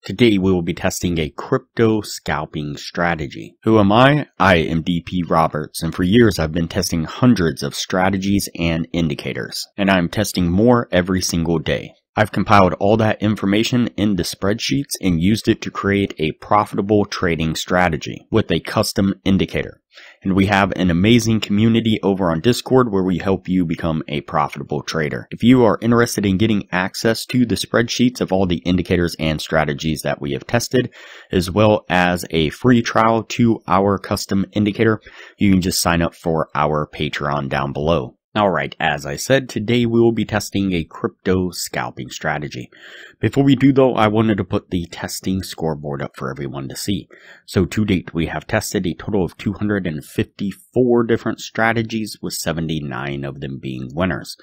Today we will be testing a crypto scalping strategy. Who am I? I am DP Roberts, and for years I've been testing hundreds of strategies and indicators, and I'm testing more every single day. I've compiled all that information into spreadsheets and used it to create a profitable trading strategy with a custom indicator. And we have an amazing community over on Discord where we help you become a profitable trader. If you are interested in getting access to the spreadsheets of all the indicators and strategies that we have tested, as well as a free trial to our custom indicator, you can just sign up for our Patreon down below. Alright, as I said, today we will be testing a crypto scalping strategy. Before we do though, I wanted to put the testing scoreboard up for everyone to see. So to date, we have tested a total of 254 different strategies, with 79 of them being winners.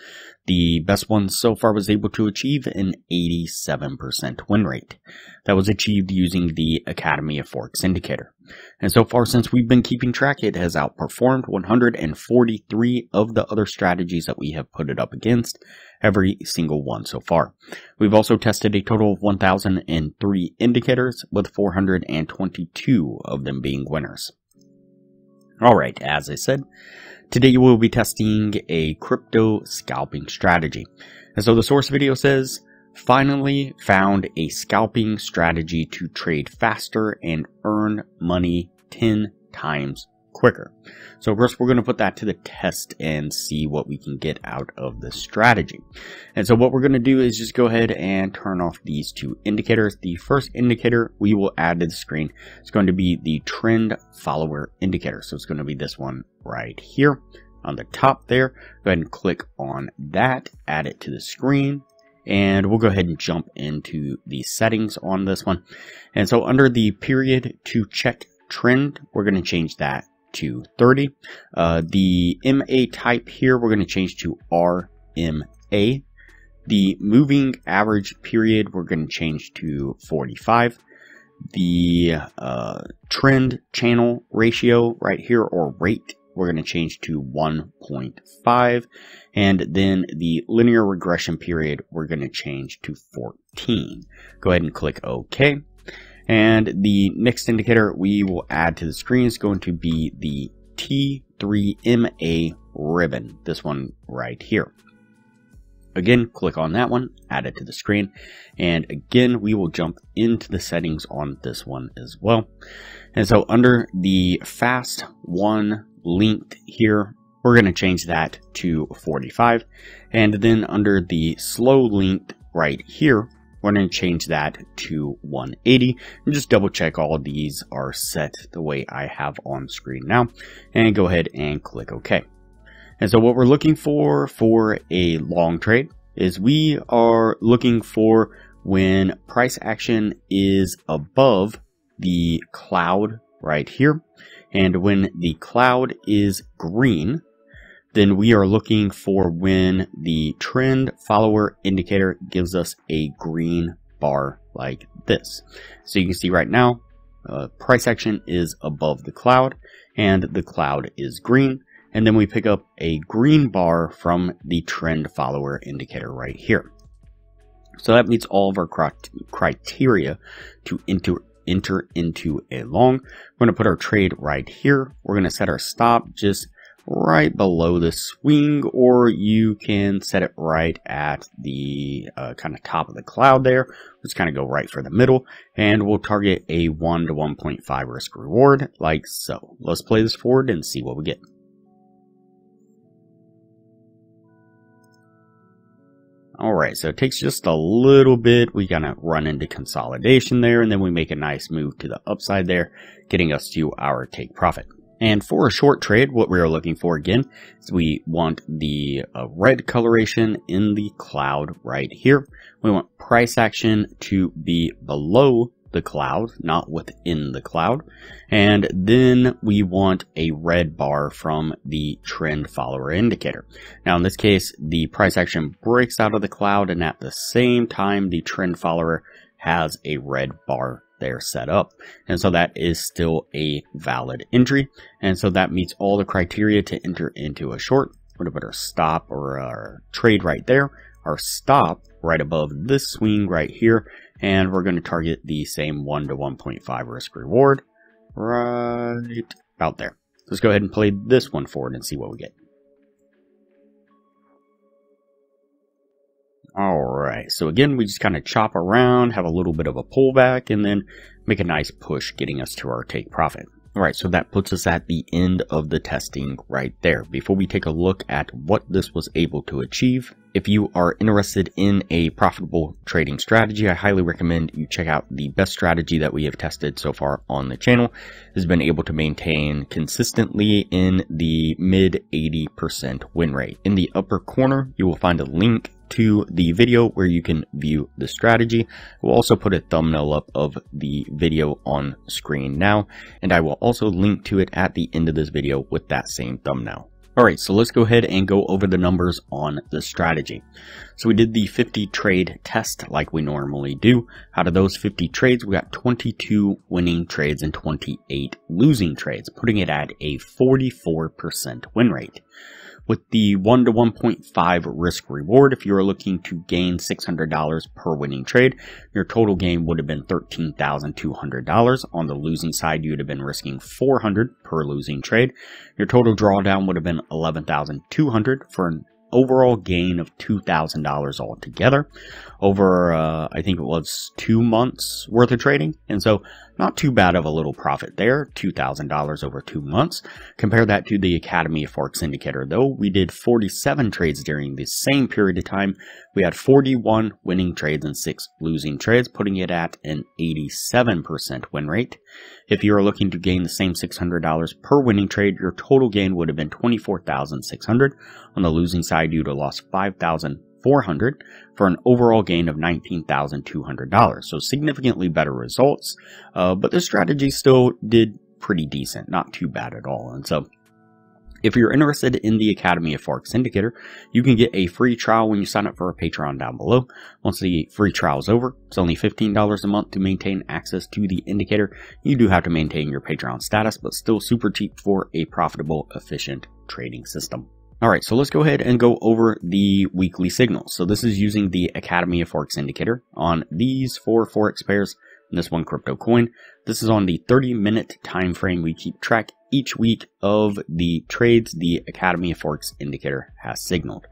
The best one so far was able to achieve an 87% win rate. That was achieved using the Academy of Forex indicator. And so far, since we've been keeping track, it has outperformed 143 of the other strategies that we have put it up against, every single one so far. We've also tested a total of 1,003 indicators, with 422 of them being winners. Alright, as I said, today we'll be testing a crypto scalping strategy. And so the source video says, finally found a scalping strategy to trade faster and earn money 10 times quicker. So first we're going to put that to the test and see what we can get out of the strategy. And so what we're going to do is just go ahead and turn off these two indicators. The first indicator we will add to the screen is going to be the trend follower indicator. So it's going to be this one right here on the top there. Go ahead and click on that, add it to the screen. And we'll go ahead and jump into the settings on this one. And so under the period to check trend, we're going to change that to 30. The MA type here, we're going to change to RMA. The moving average period, we're going to change to 45. The trend channel ratio right here, or rate, we're going to change to 1.5. And then the linear regression period, we're going to change to 14. Go ahead and click OK. And the next indicator we will add to the screen is going to be the T3MA ribbon, this one right here. Again, click on that one, add it to the screen, and again we will jump into the settings on this one as well. And so under the fast one linked here, we're going to change that to 45, and then under the slow linked right here, we're going to change that to 180, and just double check all of these are set the way I have on screen now, and go ahead and click OK. And so what we're looking for a long trade is we are looking for when price action is above the cloud right here, and when the cloud is green, then we are looking for when the trend follower indicator gives us a green bar like this. So you can see right now, price action is above the cloud and the cloud is green. And then we pick up a green bar from the trend follower indicator right here. So that meets all of our criteria to enter into a long. We're going to put our trade right here. We're going to set our stop just right below the swing, or you can set it right at the kind of top of the cloud there. Let's kind of go right for the middle, and we'll target a 1 to 1.5 risk reward like so. Let's play this forward and see what we get. Alright, so it takes just a little bit. We kind of run into consolidation there, and then we make a nice move to the upside there, getting us to our take profit. And for a short trade, what we are looking for again is we want the red coloration in the cloud right here. We want price action to be below the cloud, not within the cloud. And then we want a red bar from the trend follower indicator. Now in this case, the price action breaks out of the cloud, and at the same time, the trend follower has a red bar there set up. And so that is still a valid entry. And so that meets all the criteria to enter into a short. We're going to put our stop or our trade right there. Our stop right above this swing right here. And we're going to target the same 1 to 1.5 risk reward right about there. Let's go ahead and play this one forward and see what we get. Alright, so again, we just kind of chop around, have a little bit of a pullback, and then make a nice push getting us to our take profit. Alright, so that puts us at the end of the testing right there. Before we take a look at what this was able to achieve, if you are interested in a profitable trading strategy, I highly recommend you check out the best strategy that we have tested so far on the channel. It has been able to maintain consistently in the mid 80% win rate. In the upper corner, you will find a link to the video where you can view the strategy. We'll also put a thumbnail up of the video on screen now, and I will also link to it at the end of this video with that same thumbnail. Alright, so let's go ahead and go over the numbers on the strategy. So we did the 50 trade test like we normally do. Out of those 50 trades, we got 22 winning trades and 28 losing trades, putting it at a 44% win rate. With the 1 to 1.5 risk reward, if you are looking to gain $600 per winning trade, your total gain would have been $13,200. On the losing side, you would have been risking $400 per losing trade. Your total drawdown would have been $11,200 for an overall gain of $2,000 altogether over, I think it was 2 months worth of trading. And so not too bad of a little profit there, $2,000 over 2 months. Compare that to the Academy of Forex indicator, though. We did 47 trades during the same period of time. We had 41 winning trades and 6 losing trades, putting it at an 87% win rate. If you are looking to gain the same $600 per winning trade, your total gain would have been $24,600. On the losing side, you would have lost $5,400 for an overall gain of $19,200. So significantly better results, but the strategy still did pretty decent, not too bad at all. And so if you're interested in the Academy of Forex Indicator, you can get a free trial when you sign up for our Patreon down below. Once the free trial is over, it's only $15 a month to maintain access to the indicator. You do have to maintain your Patreon status, but still super cheap for a profitable, efficient trading system. Alright, so let's go ahead and go over the weekly signals. So this is using the Academy of Forex Indicator on these 4 Forex pairs and this one crypto coin. This is on the 30-minute time frame. We keep track each week of the trades the Academy of Forex Indicator has signaled.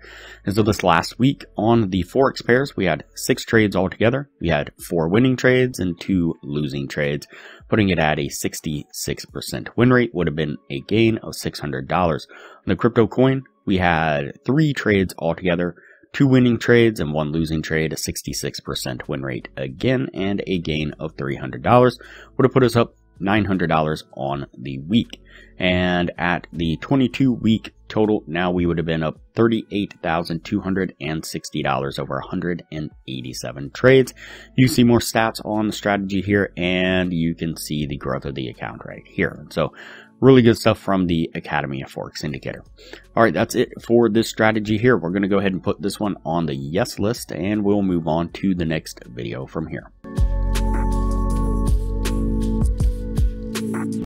And so this last week on the Forex pairs, we had 6 trades altogether. We had 4 winning trades and 2 losing trades, putting it at a 66% win rate, would have been a gain of $600. On the crypto coin, we had 3 trades altogether, 2 winning trades and 1 losing trade, a 66% win rate again, and a gain of $300. Would have put us up $900 on the week. And at the 22-week total, now we would have been up $38,260 over 187 trades. You see more stats on the strategy here, and you can see the growth of the account right here. So really good stuff from the Academy of Forex Indicator. Alright, that's it for this strategy here. We're going to go ahead and put this one on the yes list, and we'll move on to the next video from here.